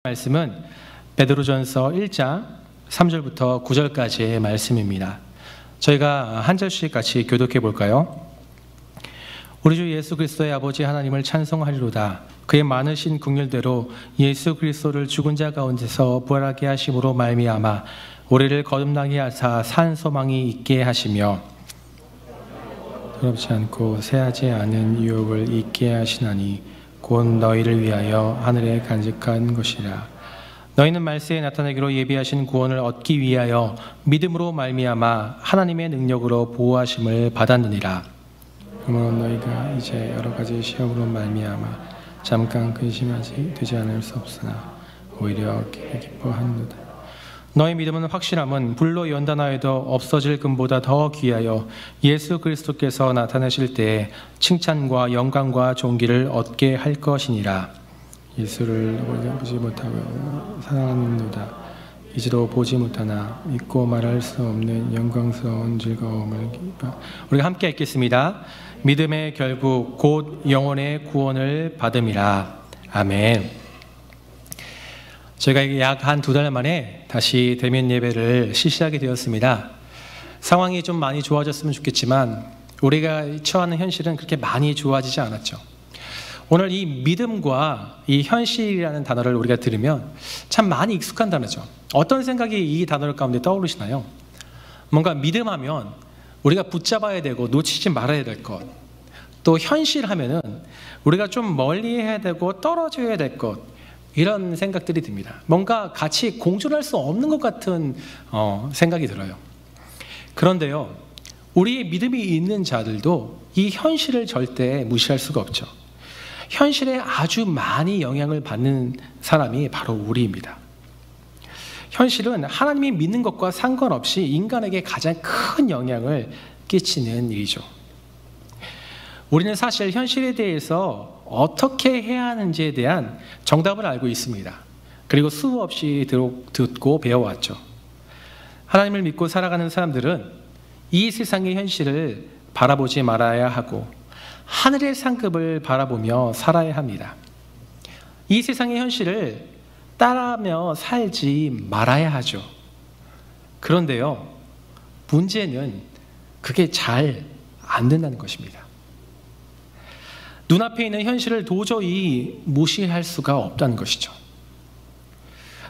말씀은 베드로전서 1장 3절부터 9절까지의 말씀입니다. 저희가 한 절씩 같이 교독해 볼까요? 우리 주 예수 그리스도의 아버지 하나님을 찬송하리로다. 그의 많으신 긍휼대로 예수 그리스도를 죽은 자 가운데서 부활하게 하심으로 말미암아 우리를 거듭나게 하사 산 소망이 있게 하시며 더럽지 않고 새하지 않은 유업을 잊게 하시나니 곧 너희를 위하여 하늘에 간직한 것이라. 너희는 말세에 나타나기로 예비하신 구원을 얻기 위하여 믿음으로 말미암아 하나님의 능력으로 보호하심을 받았느니라. 그러므로 너희가 이제 여러 가지 시험으로 말미암아 잠깐 근심하지 되지 않을 수 없으나 오히려 기뻐하는도다. 너희 믿음은 확실함은 불로 연단하여도 없어질 금보다 더 귀하여 예수 그리스도께서 나타나실 때에 칭찬과 영광과 존귀를 얻게 할 것이니라. 예수를 보지 못하고 사랑하는도다. 이제도 보지 못하나 믿고 말할 수 없는 영광스러운 즐거움을 우리가 함께 읽겠습니다. 믿음의 결국 곧 영혼의 구원을 받음이라. 아멘. 저희가 약 한 2달 만에 다시 대면 예배를 실시하게 되었습니다. 상황이 좀 많이 좋아졌으면 좋겠지만 우리가 처하는 현실은 그렇게 많이 좋아지지 않았죠. 오늘 이 믿음과 이 현실이라는 단어를 우리가 들으면 참 많이 익숙한 단어죠. 어떤 생각이 이 단어 가운데 떠오르시나요? 뭔가 믿음하면 우리가 붙잡아야 되고 놓치지 말아야 될 것, 또 현실하면은 우리가 좀 멀리 해야 되고 떨어져야 될 것, 이런 생각들이 듭니다. 뭔가 같이 공존할 수 없는 것 같은 생각이 들어요. 그런데요, 우리의 믿음이 있는 자들도 이 현실을 절대 무시할 수가 없죠. 현실에 아주 많이 영향을 받는 사람이 바로 우리입니다. 현실은 하나님이 믿는 것과 상관없이 인간에게 가장 큰 영향을 끼치는 일이죠. 우리는 사실 현실에 대해서 어떻게 해야 하는지에 대한 정답을 알고 있습니다. 그리고 수없이 듣고 배워왔죠. 하나님을 믿고 살아가는 사람들은 이 세상의 현실을 바라보지 말아야 하고 하늘의 상급을 바라보며 살아야 합니다. 이 세상의 현실을 따라하며 살지 말아야 하죠. 그런데요, 문제는 그게 잘 안 된다는 것입니다. 눈앞에 있는 현실을 도저히 무시할 수가 없다는 것이죠.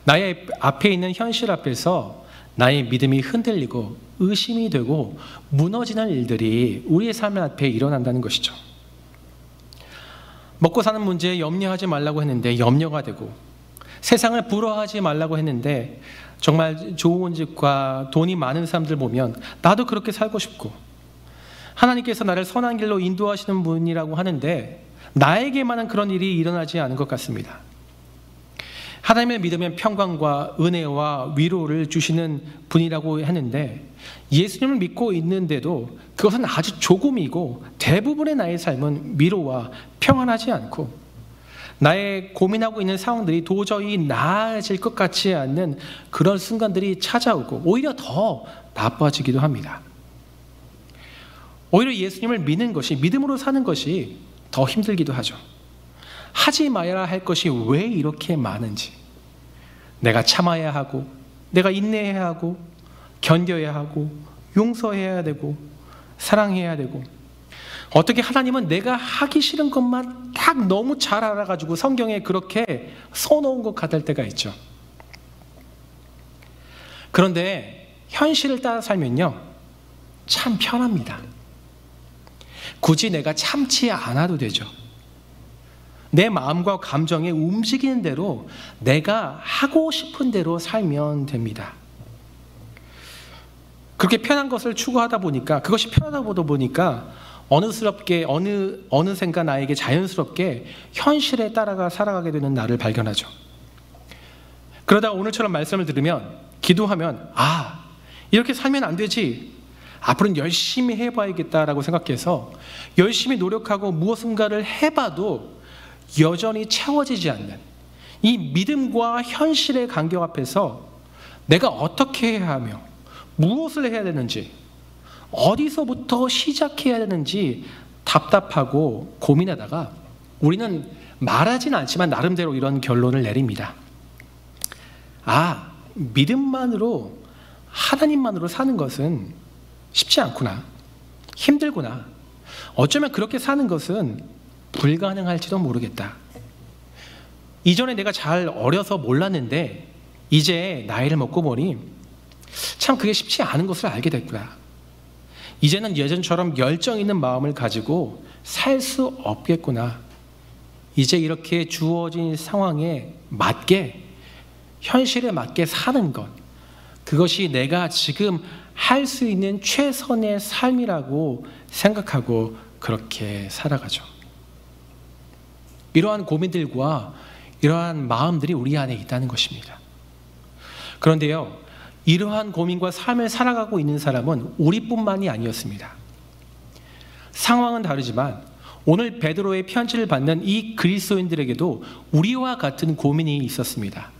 나의 앞에 있는 현실 앞에서 나의 믿음이 흔들리고 의심이 되고 무너지는 일들이 우리의 삶 앞에 일어난다는 것이죠. 먹고 사는 문제에 염려하지 말라고 했는데 염려가 되고, 세상을 부러워하지 말라고 했는데 정말 좋은 집과 돈이 많은 사람들 보면 나도 그렇게 살고 싶고, 하나님께서 나를 선한 길로 인도하시는 분이라고 하는데 나에게만은 그런 일이 일어나지 않은 것 같습니다. 하나님을 믿으면 평강과 은혜와 위로를 주시는 분이라고 했는데 예수님을 믿고 있는데도 그것은 아주 조금이고 대부분의 나의 삶은 위로와 평안하지 않고 나의 고민하고 있는 상황들이 도저히 나아질 것 같지 않는 그런 순간들이 찾아오고 오히려 더 나빠지기도 합니다. 오히려 예수님을 믿는 것이, 믿음으로 사는 것이 더 힘들기도 하죠. 하지 말아야 할 것이 왜 이렇게 많은지, 내가 참아야 하고, 내가 인내해야 하고, 견뎌야 하고, 용서해야 되고, 사랑해야 되고, 어떻게 하나님은 내가 하기 싫은 것만 딱 너무 잘 알아가지고 성경에 그렇게 써놓은 것 같을 때가 있죠. 그런데 현실을 따라 살면요, 참 편합니다. 굳이 내가 참지 않아도 되죠. 내 마음과 감정에 움직이는 대로 내가 하고 싶은 대로 살면 됩니다. 그렇게 편한 것을 추구하다 보니까, 그것이 편하다 보니까 어느샌가 나에게 자연스럽게 현실에 따라가 살아가게 되는 나를 발견하죠. 그러다 오늘처럼 말씀을 들으면, 기도하면, 이렇게 살면 안 되지, 앞으로는 열심히 해봐야겠다라고 생각해서 열심히 노력하고 무엇인가를 해봐도 여전히 채워지지 않는 이 믿음과 현실의 간격 앞에서 내가 어떻게 해야 하며 무엇을 해야 되는지, 어디서부터 시작해야 되는지 답답하고 고민하다가 우리는 말하진 않지만 나름대로 이런 결론을 내립니다. 믿음만으로, 하나님만으로 사는 것은 쉽지 않구나, 힘들구나, 어쩌면 그렇게 사는 것은 불가능할지도 모르겠다. 이전에 내가 잘 어려서 몰랐는데 이제 나이를 먹고 보니 참 그게 쉽지 않은 것을 알게 됐구나. 이제는 예전처럼 열정 있는 마음을 가지고 살 수 없겠구나. 이제 이렇게 주어진 상황에 맞게, 현실에 맞게 사는 것, 그것이 내가 지금 할 수 있는 최선의 삶이라고 생각하고 그렇게 살아가죠. 이러한 고민들과 이러한 마음들이 우리 안에 있다는 것입니다. 그런데요, 이러한 고민과 삶을 살아가고 있는 사람은 우리뿐만이 아니었습니다. 상황은 다르지만 오늘 베드로의 편지를 받는 이 그리스도인들에게도 우리와 같은 고민이 있었습니다.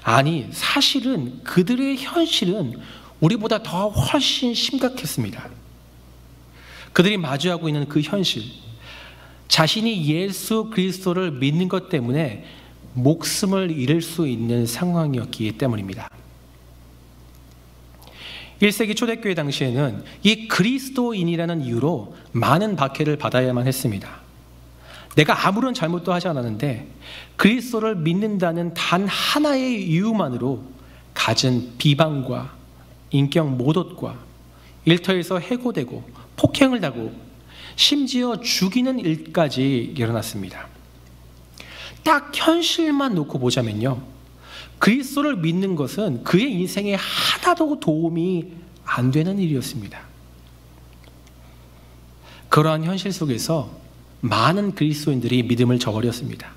아니, 사실은 그들의 현실은 우리보다 더 훨씬 심각했습니다. 그들이 마주하고 있는 그 현실, 자신이 예수 그리스도를 믿는 것 때문에 목숨을 잃을 수 있는 상황이었기 때문입니다. 1세기 초대교회 당시에는 이 그리스도인이라는 이유로 많은 박해를 받아야만 했습니다. 내가 아무런 잘못도 하지 않았는데 그리스도를 믿는다는 단 하나의 이유만으로 갖은 비방과 인격 모독과 일터에서 해고되고 폭행을 당하고 심지어 죽이는 일까지 일어났습니다. 딱 현실만 놓고 보자면요, 그리스도를 믿는 것은 그의 인생에 하나도 도움이 안 되는 일이었습니다. 그러한 현실 속에서 많은 그리스도인들이 믿음을 저버렸습니다.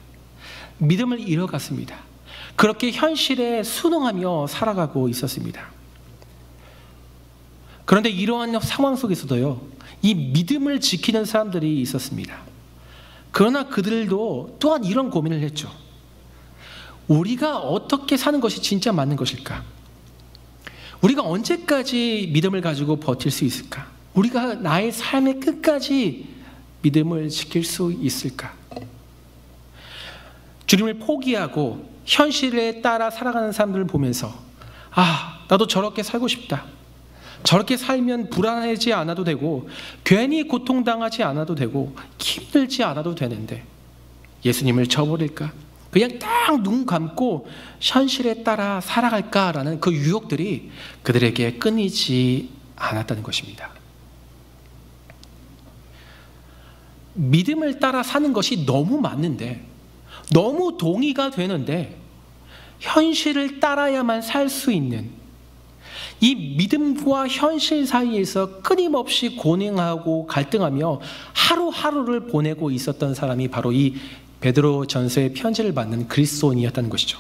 믿음을 잃어갔습니다. 그렇게 현실에 순응하며 살아가고 있었습니다. 그런데 이러한 상황 속에서도요, 이 믿음을 지키는 사람들이 있었습니다. 그러나 그들도 또한 이런 고민을 했죠. 우리가 어떻게 사는 것이 진짜 맞는 것일까? 우리가 언제까지 믿음을 가지고 버틸 수 있을까? 우리가 나의 삶의 끝까지 믿음을 지킬 수 있을까? 주님을 포기하고 현실에 따라 살아가는 사람들을 보면서 나도 저렇게 살고 싶다. 저렇게 살면 불안하지 않아도 되고 괜히 고통당하지 않아도 되고 힘들지 않아도 되는데 예수님을 저버릴까? 그냥 딱 눈 감고 현실에 따라 살아갈까라는 그 유혹들이 그들에게 끊이지 않았다는 것입니다. 믿음을 따라 사는 것이 너무 맞는데, 너무 동의가 되는데 현실을 따라야만 살 수 있는 이 믿음과 현실 사이에서 끊임없이 고뇌하고 갈등하며 하루하루를 보내고 있었던 사람이 바로 이 베드로 전서의 편지를 받는 그리스도인이었다는 것이죠.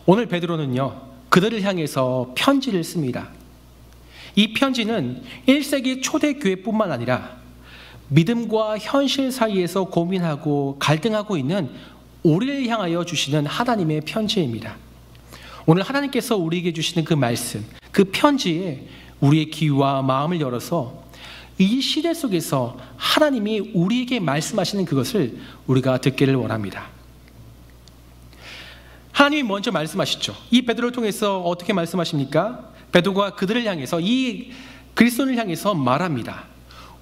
오늘 베드로는요, 그들을 향해서 편지를 씁니다. 이 편지는 1세기 초대교회뿐만 아니라 믿음과 현실 사이에서 고민하고 갈등하고 있는 우리를 향하여 주시는 하나님의 편지입니다. 오늘 하나님께서 우리에게 주시는 그 말씀, 그 편지에 우리의 귀와 마음을 열어서 이 시대 속에서 하나님이 우리에게 말씀하시는 그것을 우리가 듣기를 원합니다. 하나님이 먼저 말씀하시죠. 이 베드로를 통해서 어떻게 말씀하십니까? 베드로가 그들을 향해서, 이 그리스도를 향해서 말합니다.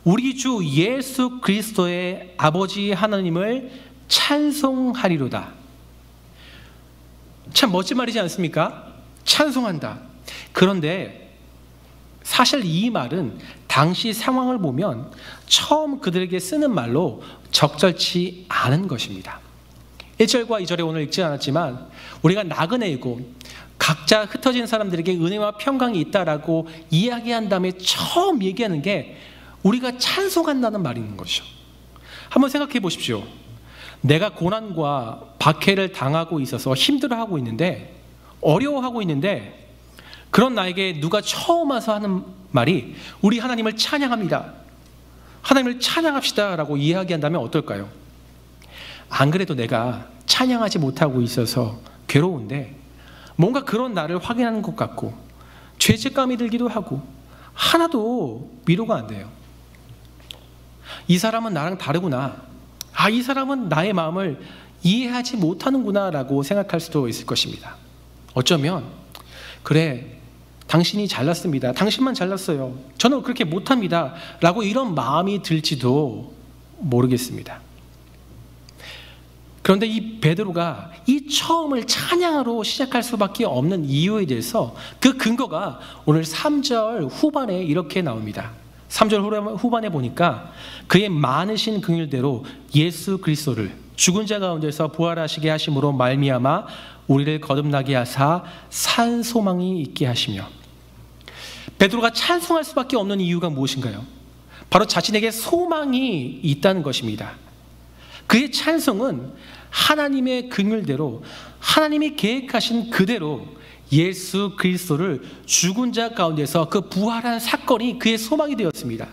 우리 주 예수 그리스도의 아버지 하나님을 찬송하리로다. 참 멋진 말이지 않습니까? 찬송한다. 그런데 사실 이 말은 당시 상황을 보면 처음 그들에게 쓰는 말로 적절치 않은 것입니다. 1절과 2절에 오늘 읽지 않았지만 우리가 나그네이고 각자 흩어진 사람들에게 은혜와 평강이 있다라고 이야기한 다음에 처음 얘기하는 게 우리가 찬송한다는 말인 것이죠. 한번 생각해 보십시오. 내가 고난과 박해를 당하고 있어서 힘들어하고 있는데, 어려워하고 있는데, 그런 나에게 누가 처음 와서 하는 말이 우리 하나님을 찬양합니다, 하나님을 찬양합시다 라고 이야기한다면 어떨까요? 안 그래도 내가 찬양하지 못하고 있어서 괴로운데 뭔가 그런 나를 확인하는 것 같고 죄책감이 들기도 하고 하나도 위로가 안 돼요. 이 사람은 나랑 다르구나. 이 사람은 나의 마음을 이해하지 못하는구나라고 생각할 수도 있을 것입니다. 어쩌면 그래, 당신이 잘났습니다. 당신만 잘났어요. 저는 그렇게 못합니다. 라고 이런 마음이 들지도 모르겠습니다. 그런데 이 베드로가 이 처음을 찬양으로 시작할 수밖에 없는 이유에 대해서 그 근거가 오늘 3절 후반에 이렇게 나옵니다. 3절 후반에 보니까 그의 많으신 긍휼대로 예수 그리스도를 죽은 자 가운데서 부활하시게 하심으로 말미암아 우리를 거듭나게 하사 산 소망이 있게 하시며. 베드로가 찬송할 수밖에 없는 이유가 무엇인가요? 바로 자신에게 소망이 있다는 것입니다. 그의 찬송은 하나님의 긍휼대로 하나님이 계획하신 그대로 예수 그리스도를 죽은 자 가운데서 그 부활한 사건이 그의 소망이 되었습니다.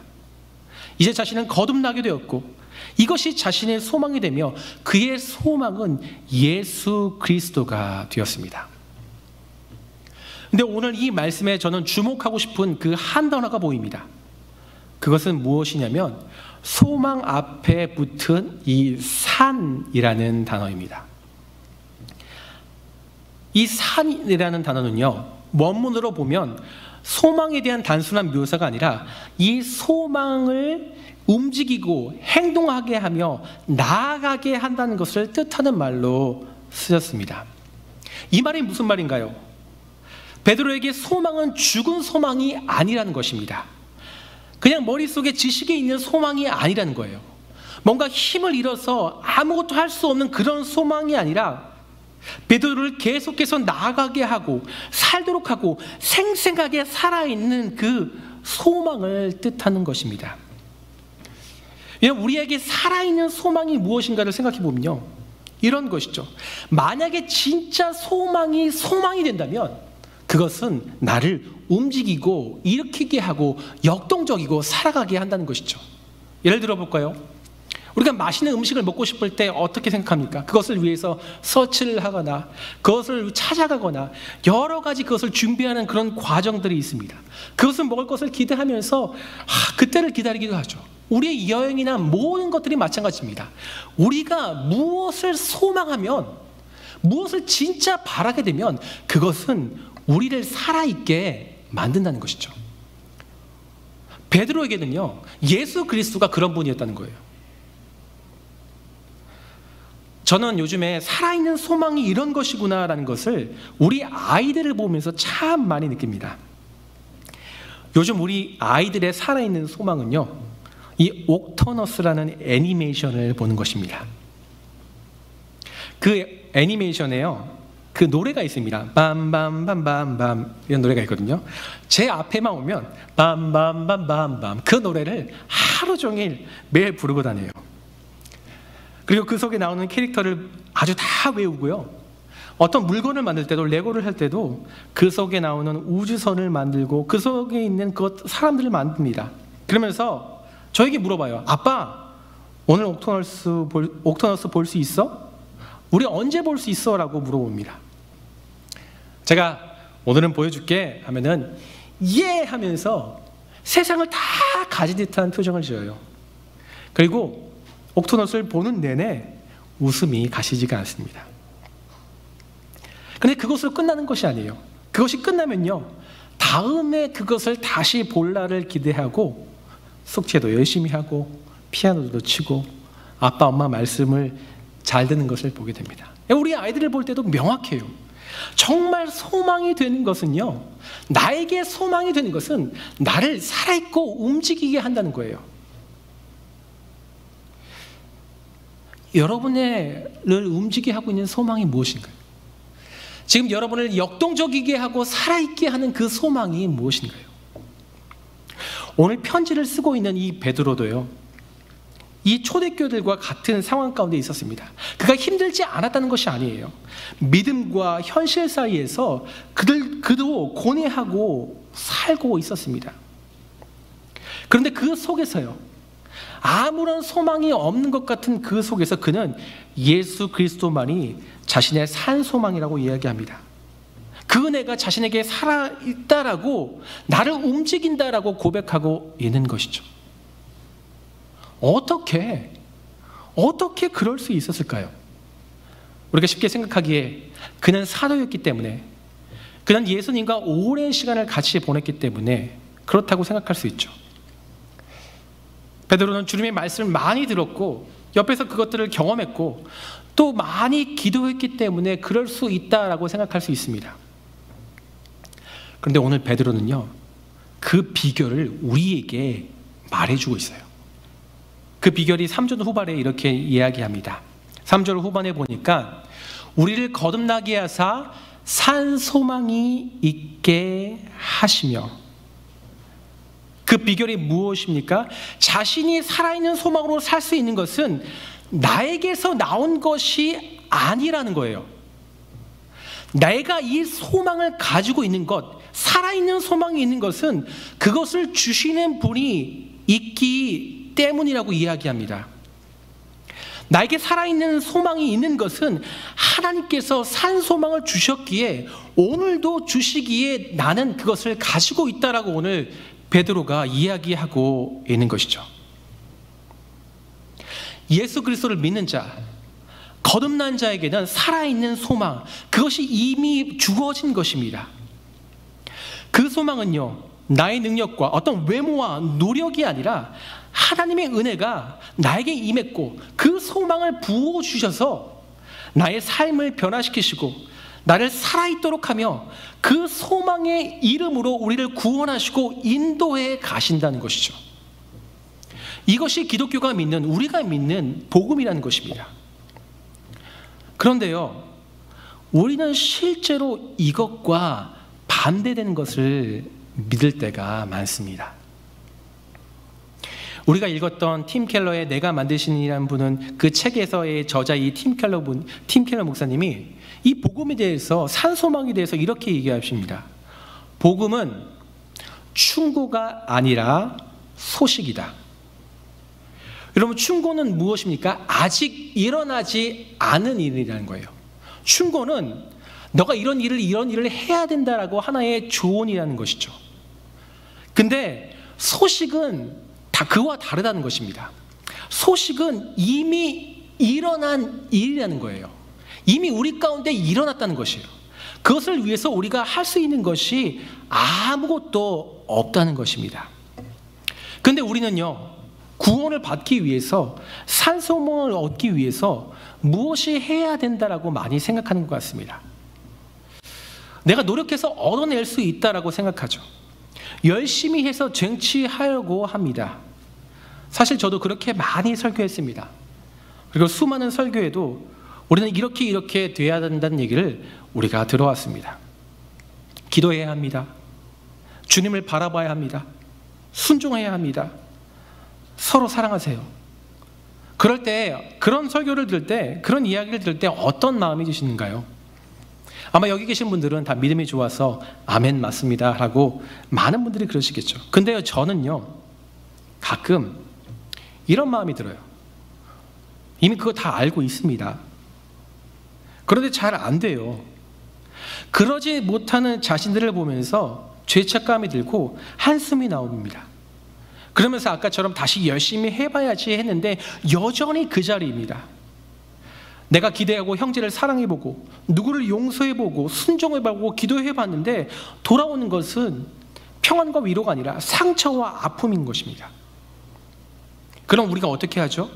이제 자신은 거듭나게 되었고 이것이 자신의 소망이 되며 그의 소망은 예수 그리스도가 되었습니다. 근데 오늘 이 말씀에 저는 주목하고 싶은 그 한 단어가 보입니다. 그것은 무엇이냐면 소망 앞에 붙은 이 산이라는 단어입니다. 이 산이라는 단어는요, 원문으로 보면 소망에 대한 단순한 묘사가 아니라 이 소망을 움직이고 행동하게 하며 나아가게 한다는 것을 뜻하는 말로 쓰였습니다. 이 말이 무슨 말인가요? 베드로에게 소망은 죽은 소망이 아니라는 것입니다. 그냥 머릿속에 지식에 있는 소망이 아니라는 거예요. 뭔가 힘을 잃어서 아무것도 할 수 없는 그런 소망이 아니라 베드로를 계속해서 나아가게 하고 살도록 하고 생생하게 살아있는 그 소망을 뜻하는 것입니다. 우리에게 살아있는 소망이 무엇인가를 생각해 보면요, 이런 것이죠. 만약에 진짜 소망이 된다면 그것은 나를 움직이고 일으키게 하고 역동적이고 살아가게 한다는 것이죠. 예를 들어 볼까요? 우리가 맛있는 음식을 먹고 싶을 때 어떻게 생각합니까? 그것을 위해서 서치를 하거나 그것을 찾아가거나 여러 가지 그것을 준비하는 그런 과정들이 있습니다. 그것을 먹을 것을 기대하면서 그때를 기다리기도 하죠. 우리의 여행이나 모든 것들이 마찬가지입니다. 우리가 무엇을 소망하면, 무엇을 진짜 바라게 되면 그것은 우리를 살아있게 만든다는 것이죠. 베드로에게는요, 예수 그리스도가 그런 분이었다는 거예요. 저는 요즘에 살아있는 소망이 이런 것이구나라는 것을 우리 아이들을 보면서 참 많이 느낍니다. 요즘 우리 아이들의 살아있는 소망은요, 이 옥터너스라는 애니메이션을 보는 것입니다. 그 애니메이션에요, 그 노래가 있습니다. 빰빰빰빰빰 이런 노래가 있거든요. 제 앞에만 오면 빰빰빰빰빰 그 노래를 하루 종일 매일 부르고 다녀요. 그리고 그 속에 나오는 캐릭터를 아주 다 외우고요. 어떤 물건을 만들 때도, 레고를 할 때도 그 속에 나오는 우주선을 만들고 그 속에 있는 그 사람들을 만듭니다. 그러면서 저에게 물어봐요. 아빠, 오늘 옥터너스 볼 수 있어? 우리 언제 볼 수 있어? 라고 물어봅니다. 제가 오늘은 보여줄게 하면은 예 하면서 세상을 다 가진 듯한 표정을 지어요. 그리고 옥터너스를 보는 내내 웃음이 가시지가 않습니다. 그런데 그것으로 끝나는 것이 아니에요. 그것이 끝나면요, 다음에 그것을 다시 볼 날을 기대하고 숙제도 열심히 하고 피아노도 치고 아빠 엄마 말씀을 잘 듣는 것을 보게 됩니다. 우리 아이들을 볼 때도 명확해요. 정말 소망이 되는 것은요, 나에게 소망이 되는 것은 나를 살아있고 움직이게 한다는 거예요. 여러분을 움직이게 하고 있는 소망이 무엇인가요? 지금 여러분을 역동적이게 하고 살아있게 하는 그 소망이 무엇인가요? 오늘 편지를 쓰고 있는 이 베드로도요, 이 초대교들과 같은 상황 가운데 있었습니다. 그가 힘들지 않았다는 것이 아니에요. 믿음과 현실 사이에서 그도 고뇌하고 살고 있었습니다. 그런데 그 속에서요, 아무런 소망이 없는 것 같은 그 속에서 그는 예수 그리스도만이 자신의 산 소망이라고 이야기합니다. 그 은혜가 자신에게 살아있다라고, 나를 움직인다라고 고백하고 있는 것이죠. 어떻게 그럴 수 있었을까요? 우리가 쉽게 생각하기에 그는 사도였기 때문에, 그는 예수님과 오랜 시간을 같이 보냈기 때문에 그렇다고 생각할 수 있죠. 베드로는 주님의 말씀을 많이 들었고 옆에서 그것들을 경험했고 또 많이 기도했기 때문에 그럴 수 있다라고 생각할 수 있습니다. 그런데 오늘 베드로는요, 그 비결을 우리에게 말해주고 있어요. 그 비결이 3절 후반에 이렇게 이야기합니다. 3절 후반에 보니까 우리를 거듭나게 하사 산 소망이 있게 하시며, 그 비결이 무엇입니까? 자신이 살아있는 소망으로 살 수 있는 것은 나에게서 나온 것이 아니라는 거예요. 내가 이 소망을 가지고 있는 것, 살아있는 소망이 있는 것은 그것을 주시는 분이 있기 때문이라고 이야기합니다. 나에게 살아있는 소망이 있는 것은 하나님께서 산 소망을 주셨기에 오늘도 주시기에 나는 그것을 가지고 있다라고 오늘 베드로가 이야기하고 있는 것이죠. 예수 그리스도를 믿는 자, 거듭난 자에게는 살아있는 소망, 그것이 이미 주어진 것입니다. 그 소망은요, 나의 능력과 어떤 외모와 노력이 아니라 하나님의 은혜가 나에게 임했고 그 소망을 부어주셔서 나의 삶을 변화시키시고 나를 살아있도록 하며 그 소망의 이름으로 우리를 구원하시고 인도해 가신다는 것이죠. 이것이 기독교가 믿는, 우리가 믿는 복음이라는 것입니다. 그런데요, 우리는 실제로 이것과 반대되는 것을 믿을 때가 많습니다. 우리가 읽었던 팀 켈러의 내가 만드신 이라는 분은, 그 책에서의 저자 이 팀 켈러 목사님이 이 복음에 대해서, 산소망에 대해서 이렇게 얘기하십니다. 복음은 충고가 아니라 소식이다. 여러분, 충고는 무엇입니까? 아직 일어나지 않은 일이라는 거예요. 충고는 너가 이런 일을 해야 된다라고 하나의 조언이라는 것이죠. 근데 소식은 다 그와 다르다는 것입니다. 소식은 이미 일어난 일이라는 거예요. 이미 우리 가운데 일어났다는 것이에요. 그것을 위해서 우리가 할 수 있는 것이 아무것도 없다는 것입니다. 근데 우리는요, 구원을 받기 위해서, 산소망을 얻기 위해서 무엇이 해야 된다라고 많이 생각하는 것 같습니다. 내가 노력해서 얻어낼 수 있다라고 생각하죠. 열심히 해서 쟁취하려고 합니다. 사실 저도 그렇게 많이 설교했습니다. 그리고 수많은 설교에도 우리는 이렇게 돼야 된다는 얘기를 우리가 들어왔습니다. 기도해야 합니다. 주님을 바라봐야 합니다. 순종해야 합니다. 서로 사랑하세요. 그럴 때, 그런 설교를 들을 때, 그런 이야기를 들을 때 어떤 마음이 드시는가요? 아마 여기 계신 분들은 다 믿음이 좋아서 아멘 맞습니다 하고 많은 분들이 그러시겠죠. 근데요, 저는요, 가끔 이런 마음이 들어요. 이미 그거 다 알고 있습니다. 그런데 잘 안 돼요. 그러지 못하는 자신들을 보면서 죄책감이 들고 한숨이 나옵니다. 그러면서 아까처럼 다시 열심히 해봐야지 했는데 여전히 그 자리입니다. 내가 기대하고 형제를 사랑해보고 누구를 용서해보고 순종해보고 기도해봤는데 돌아오는 것은 평안과 위로가 아니라 상처와 아픔인 것입니다. 그럼 우리가 어떻게 하죠?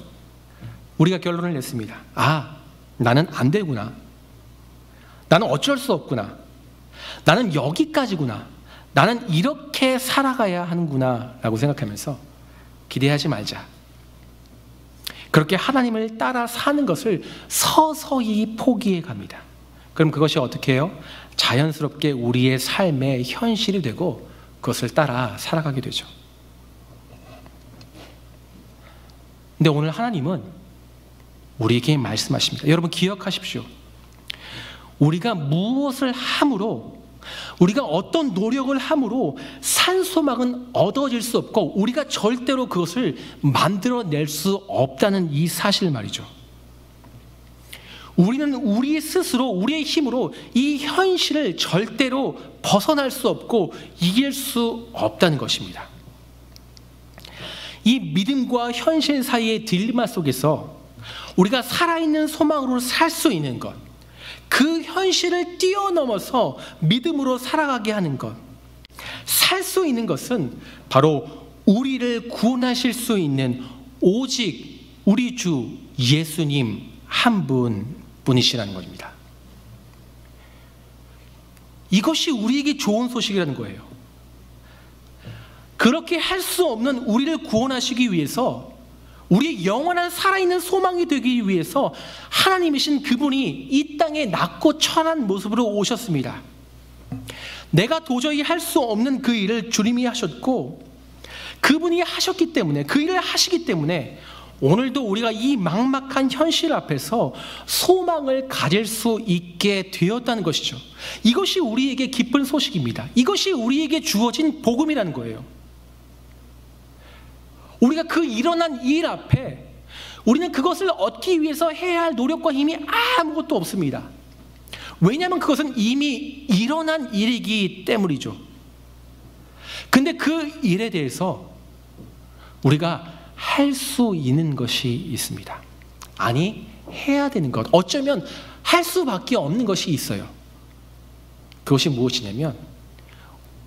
우리가 결론을 냈습니다. 아, 나는 안 되구나. 나는 어쩔 수 없구나. 나는 여기까지구나. 나는 이렇게 살아가야 하는구나 라고 생각하면서 기대하지 말자. 그렇게 하나님을 따라 사는 것을 서서히 포기해 갑니다. 그럼 그것이 어떻게 해요? 자연스럽게 우리의 삶의 현실이 되고 그것을 따라 살아가게 되죠. 근데 오늘 하나님은 우리에게 말씀하십니다. 여러분 기억하십시오. 우리가 무엇을 함으로, 우리가 어떤 노력을 함으로 산소망은 얻어질 수 없고 우리가 절대로 그것을 만들어낼 수 없다는 이 사실 말이죠. 우리는 우리 스스로, 우리의 힘으로 이 현실을 절대로 벗어날 수 없고 이길 수 없다는 것입니다. 이 믿음과 현실 사이의 딜레마 속에서 우리가 살아있는 소망으로 살 수 있는 것, 그 현실을 뛰어넘어서 믿음으로 살아가게 하는 것, 살 수 있는 것은 바로 우리를 구원하실 수 있는 오직 우리 주 예수님 한 분뿐이시라는 것입니다. 이것이 우리에게 좋은 소식이라는 거예요. 그렇게 할 수 없는 우리를 구원하시기 위해서, 우리의 영원한 살아있는 소망이 되기 위해서 하나님이신 그분이 이 땅에 낮고 천한 모습으로 오셨습니다. 내가 도저히 할 수 없는 그 일을 주님이 하셨고, 그분이 하셨기 때문에, 그 일을 하시기 때문에 오늘도 우리가 이 막막한 현실 앞에서 소망을 가질 수 있게 되었다는 것이죠. 이것이 우리에게 기쁜 소식입니다. 이것이 우리에게 주어진 복음이라는 거예요. 우리가 그 일어난 일 앞에 우리는 그것을 얻기 위해서 해야 할 노력과 힘이 아무것도 없습니다. 왜냐하면 그것은 이미 일어난 일이기 때문이죠. 근데 그 일에 대해서 우리가 할 수 있는 것이 있습니다. 아니, 해야 되는 것, 어쩌면 할 수밖에 없는 것이 있어요. 그것이 무엇이냐면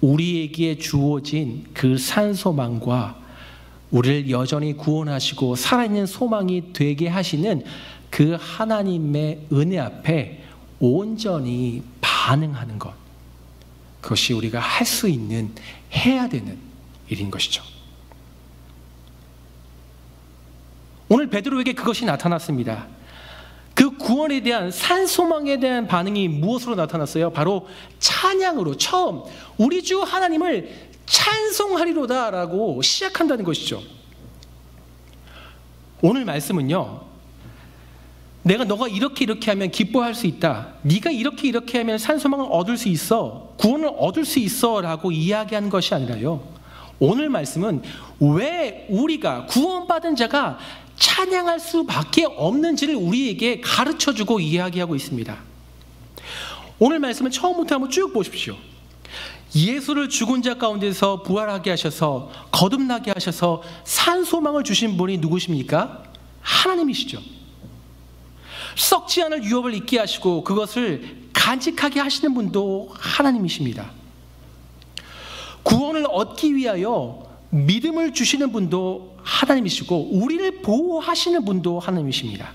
우리에게 주어진 그 산소망과 우리를 여전히 구원하시고 살아있는 소망이 되게 하시는 그 하나님의 은혜 앞에 온전히 반응하는 것, 그것이 우리가 할 수 있는, 해야 되는 일인 것이죠. 오늘 베드로에게 그것이 나타났습니다. 그 구원에 대한, 산소망에 대한 반응이 무엇으로 나타났어요? 바로 찬양으로, 처음 우리 주 하나님을 찬송하리로다 라고 시작한다는 것이죠. 오늘 말씀은요, 너가 이렇게 하면 기뻐할 수 있다, 네가 이렇게 하면 산소망을 얻을 수 있어, 구원을 얻을 수 있어 라고 이야기하는 것이 아니라요, 오늘 말씀은 왜 우리가, 구원받은 자가 찬양할 수밖에 없는지를 우리에게 가르쳐주고 이야기하고 있습니다. 오늘 말씀은 처음부터 한번 쭉 보십시오. 예수를 죽은 자 가운데서 부활하게 하셔서, 거듭나게 하셔서 산소망을 주신 분이 누구십니까? 하나님이시죠. 썩지 않을 유업을 잊게 하시고 그것을 간직하게 하시는 분도 하나님이십니다. 구원을 얻기 위하여 믿음을 주시는 분도 하나님이시고 우리를 보호하시는 분도 하나님이십니다.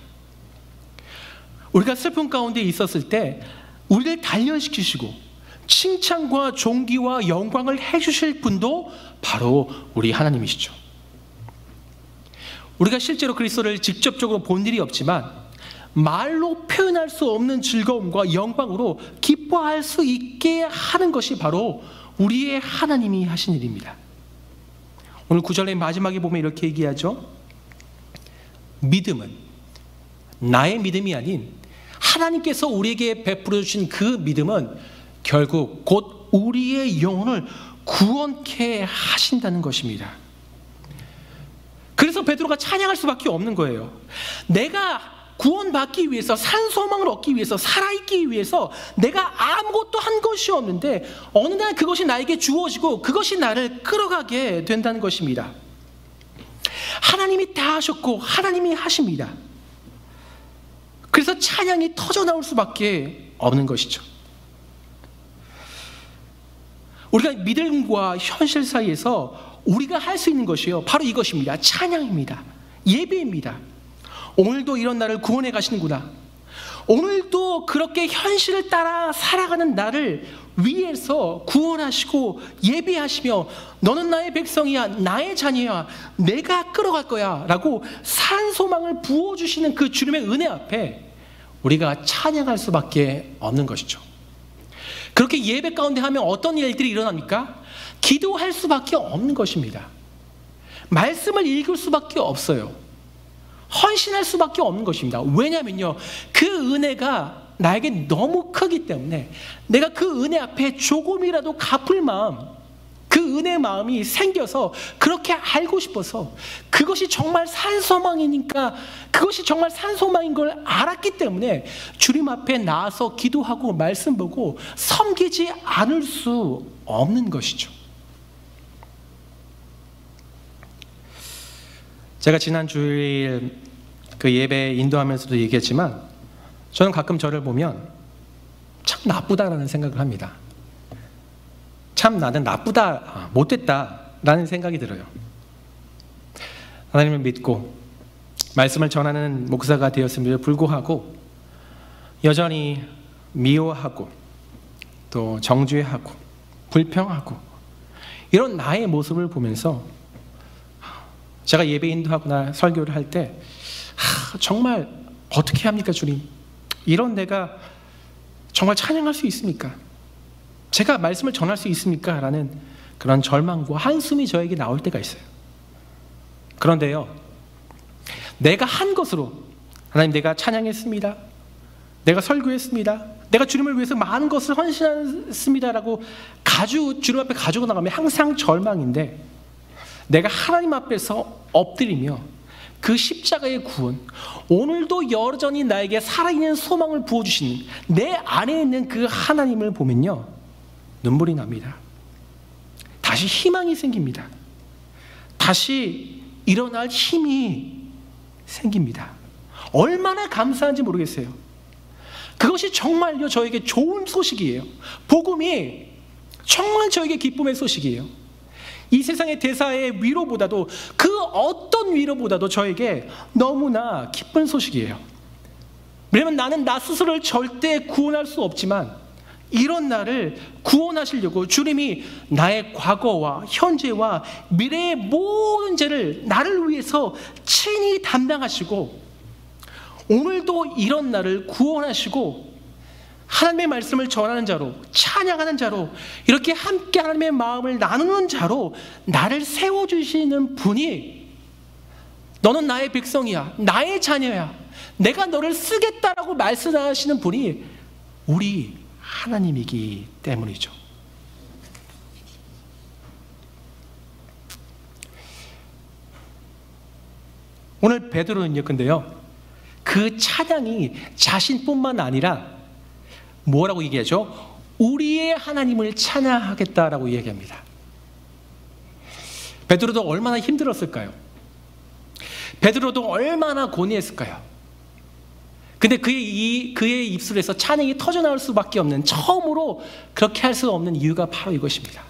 우리가 슬픔 가운데 있었을 때 우리를 단련시키시고 칭찬과 존귀와 영광을 해주실 분도 바로 우리 하나님이시죠. 우리가 실제로 그리스도를 직접적으로 본 일이 없지만 말로 표현할 수 없는 즐거움과 영광으로 기뻐할 수 있게 하는 것이 바로 우리의 하나님이 하신 일입니다. 오늘 9절의 마지막에 보면 이렇게 얘기하죠. 믿음은 나의 믿음이 아닌 하나님께서 우리에게 베풀어 주신 그 믿음은 결국 곧 우리의 영혼을 구원케 하신다는 것입니다. 그래서 베드로가 찬양할 수밖에 없는 거예요. 내가 구원받기 위해서, 산소망을 얻기 위해서, 살아있기 위해서 내가 아무것도 한 것이 없는데 어느 날 그것이 나에게 주어지고 그것이 나를 끌어가게 된다는 것입니다. 하나님이 다 하셨고 하나님이 하십니다. 그래서 찬양이 터져나올 수밖에 없는 것이죠. 우리가 믿음과 현실 사이에서 우리가 할 수 있는 것이요, 바로 이것입니다. 찬양입니다. 예배입니다. 오늘도 이런 나를 구원해 가시는구나, 오늘도 그렇게 현실을 따라 살아가는 나를 위해서 구원하시고 예배하시며 너는 나의 백성이야, 나의 자녀야, 내가 끌어갈 거야 라고 산소망을 부어주시는 그 주님의 은혜 앞에 우리가 찬양할 수밖에 없는 것이죠. 그렇게 예배 가운데 하면 어떤 일들이 일어납니까? 기도할 수밖에 없는 것입니다. 말씀을 읽을 수밖에 없어요. 헌신할 수밖에 없는 것입니다. 왜냐하면요, 그 은혜가 나에게 너무 크기 때문에 내가 그 은혜 앞에 조금이라도 갚을 마음, 그 은혜의 마음이 생겨서 그렇게 알고 싶어서, 그것이 정말 산소망이니까, 그것이 정말 산소망인 걸 알았기 때문에 주님 앞에 나와서 기도하고 말씀 보고 섬기지 않을 수 없는 것이죠. 제가 지난 주일 그 예배 인도하면서도 얘기했지만 저는 가끔 저를 보면 나쁘다라는 생각을 합니다. 참 나는 나쁘다, 못됐다라는 생각이 들어요. 하나님을 믿고 말씀을 전하는 목사가 되었음에도 불구하고 여전히 미워하고 또 정죄하고 불평하고 이런 나의 모습을 보면서 제가 예배 인도하거나 설교를 할 때 정말 어떻게 합니까 주님? 이런 내가 정말 찬양할 수 있습니까? 제가 말씀을 전할 수 있습니까? 라는 그런 절망과 한숨이 저에게 나올 때가 있어요. 그런데요, 내가 한 것으로 하나님 내가 찬양했습니다, 내가 설교했습니다, 내가 주님을 위해서 많은 것을 헌신했습니다라고 주님 앞에 가지고 나가면 항상 절망인데, 내가 하나님 앞에서 엎드리며 그 십자가의 구원, 오늘도 여전히 나에게 살아있는 소망을 부어주시는 내 안에 있는 그 하나님을 보면요, 눈물이 납니다. 다시 희망이 생깁니다. 다시 일어날 힘이 생깁니다. 얼마나 감사한지 모르겠어요. 그것이 정말요 저에게 좋은 소식이에요. 복음이 정말 저에게 기쁨의 소식이에요. 이 세상의 대사의 위로보다도, 그 어떤 위로보다도 저에게 너무나 기쁜 소식이에요. 왜냐면 나는 나 스스로를 절대 구원할 수 없지만 이런 나를 구원하시려고 주님이 나의 과거와 현재와 미래의 모든 죄를 나를 위해서 친히 담당하시고, 오늘도 이런 나를 구원하시고 하나님의 말씀을 전하는 자로, 찬양하는 자로, 이렇게 함께 하나님의 마음을 나누는 자로 나를 세워주시는 분이, 너는 나의 백성이야, 나의 자녀야, 내가 너를 쓰겠다라고 말씀하시는 분이 우리 하나님이기 때문이죠. 오늘 베드로는요, 근데요, 그 찬양이 자신뿐만 아니라 뭐라고 얘기하죠? 우리의 하나님을 찬양하겠다라고 얘기합니다. 베드로도 얼마나 힘들었을까요? 베드로도 얼마나 고뇌했을까요? 근데 그의 입술에서 찬양이 터져나올 수밖에 없는, 처음으로 그렇게 할 수 없는 이유가 바로 이것입니다.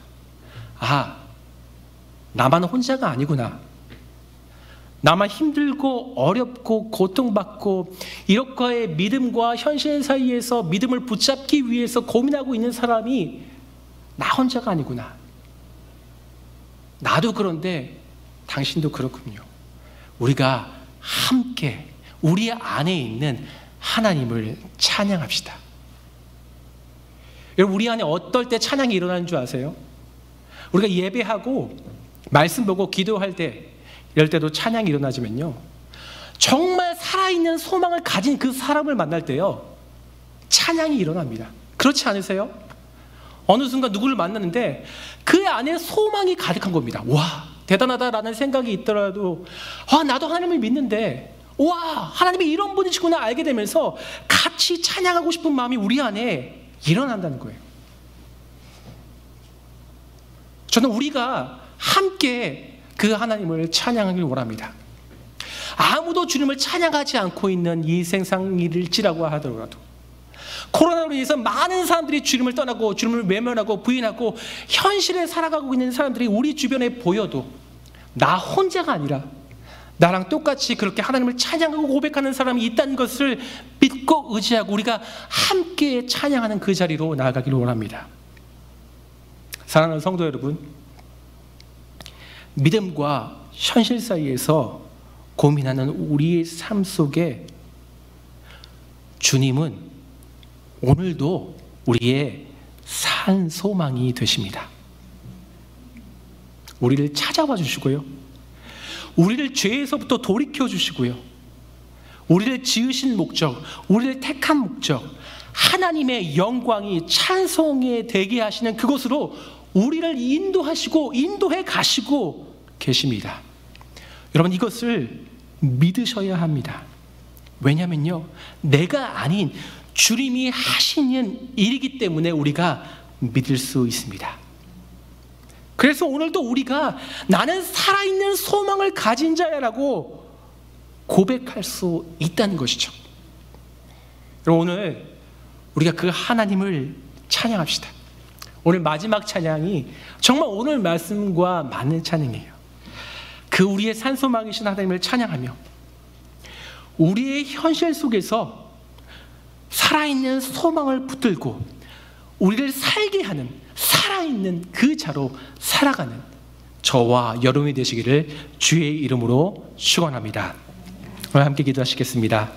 나만 혼자가 아니구나. 나만 힘들고 어렵고 고통받고 이렇게 믿음과 현실 사이에서 믿음을 붙잡기 위해서 고민하고 있는 사람이 나 혼자가 아니구나. 나도 그런데 당신도 그렇군요. 우리가 함께 우리 안에 있는 하나님을 찬양합시다. 여러분, 우리 안에 어떨 때 찬양이 일어나는 줄 아세요? 우리가 예배하고 말씀 보고 기도할 때, 이럴 때도 찬양이 일어나지만요, 정말 살아있는 소망을 가진 그 사람을 만날 때요, 찬양이 일어납니다. 그렇지 않으세요? 어느 순간 누구를 만났는데 그 안에 소망이 가득한 겁니다. 와, 대단하다라는 생각이 있더라도, 나도 하나님을 믿는데, 와, 하나님이 이런 분이시구나 알게 되면서 같이 찬양하고 싶은 마음이 우리 안에 일어난다는 거예요. 저는 우리가 함께 그 하나님을 찬양하길 원합니다. 아무도 주님을 찬양하지 않고 있는 이 세상일지라고 하더라도, 코로나로 인해서 많은 사람들이 주님을 떠나고 주님을 외면하고 부인하고 현실에 살아가고 있는 사람들이 우리 주변에 보여도, 나 혼자가 아니라 나랑 똑같이 그렇게 하나님을 찬양하고 고백하는 사람이 있다는 것을 믿고 의지하고 우리가 함께 찬양하는 그 자리로 나아가기를 원합니다. 사랑하는 성도 여러분, 믿음과 현실 사이에서 고민하는 우리의 삶 속에 주님은 오늘도 우리의 산 소망이 되십니다. 우리를 찾아와 주시고요, 우리를 죄에서부터 돌이켜 주시고요, 우리를 지으신 목적, 우리를 택한 목적, 하나님의 영광이 찬송에 되게 하시는 그곳으로 우리를 인도하시고 인도해 가시고 계십니다. 여러분, 이것을 믿으셔야 합니다. 왜냐면요, 내가 아닌 주님이 하시는 일이기 때문에 우리가 믿을 수 있습니다. 그래서 오늘도 우리가 나는 살아있는 소망을 가진 자야라고 고백할 수 있다는 것이죠. 여러분, 오늘 우리가 그 하나님을 찬양합시다. 오늘 마지막 찬양이 정말 오늘 말씀과 맞는 찬양이에요. 그 우리의 산소망이신 하나님을 찬양하며 우리의 현실 속에서 살아있는 소망을 붙들고 우리를 살게 하는 살아있는 그 자로 살아가는 저와 여러분이 되시기를 주의 이름으로 축원합니다. 오늘 함께 기도하시겠습니다.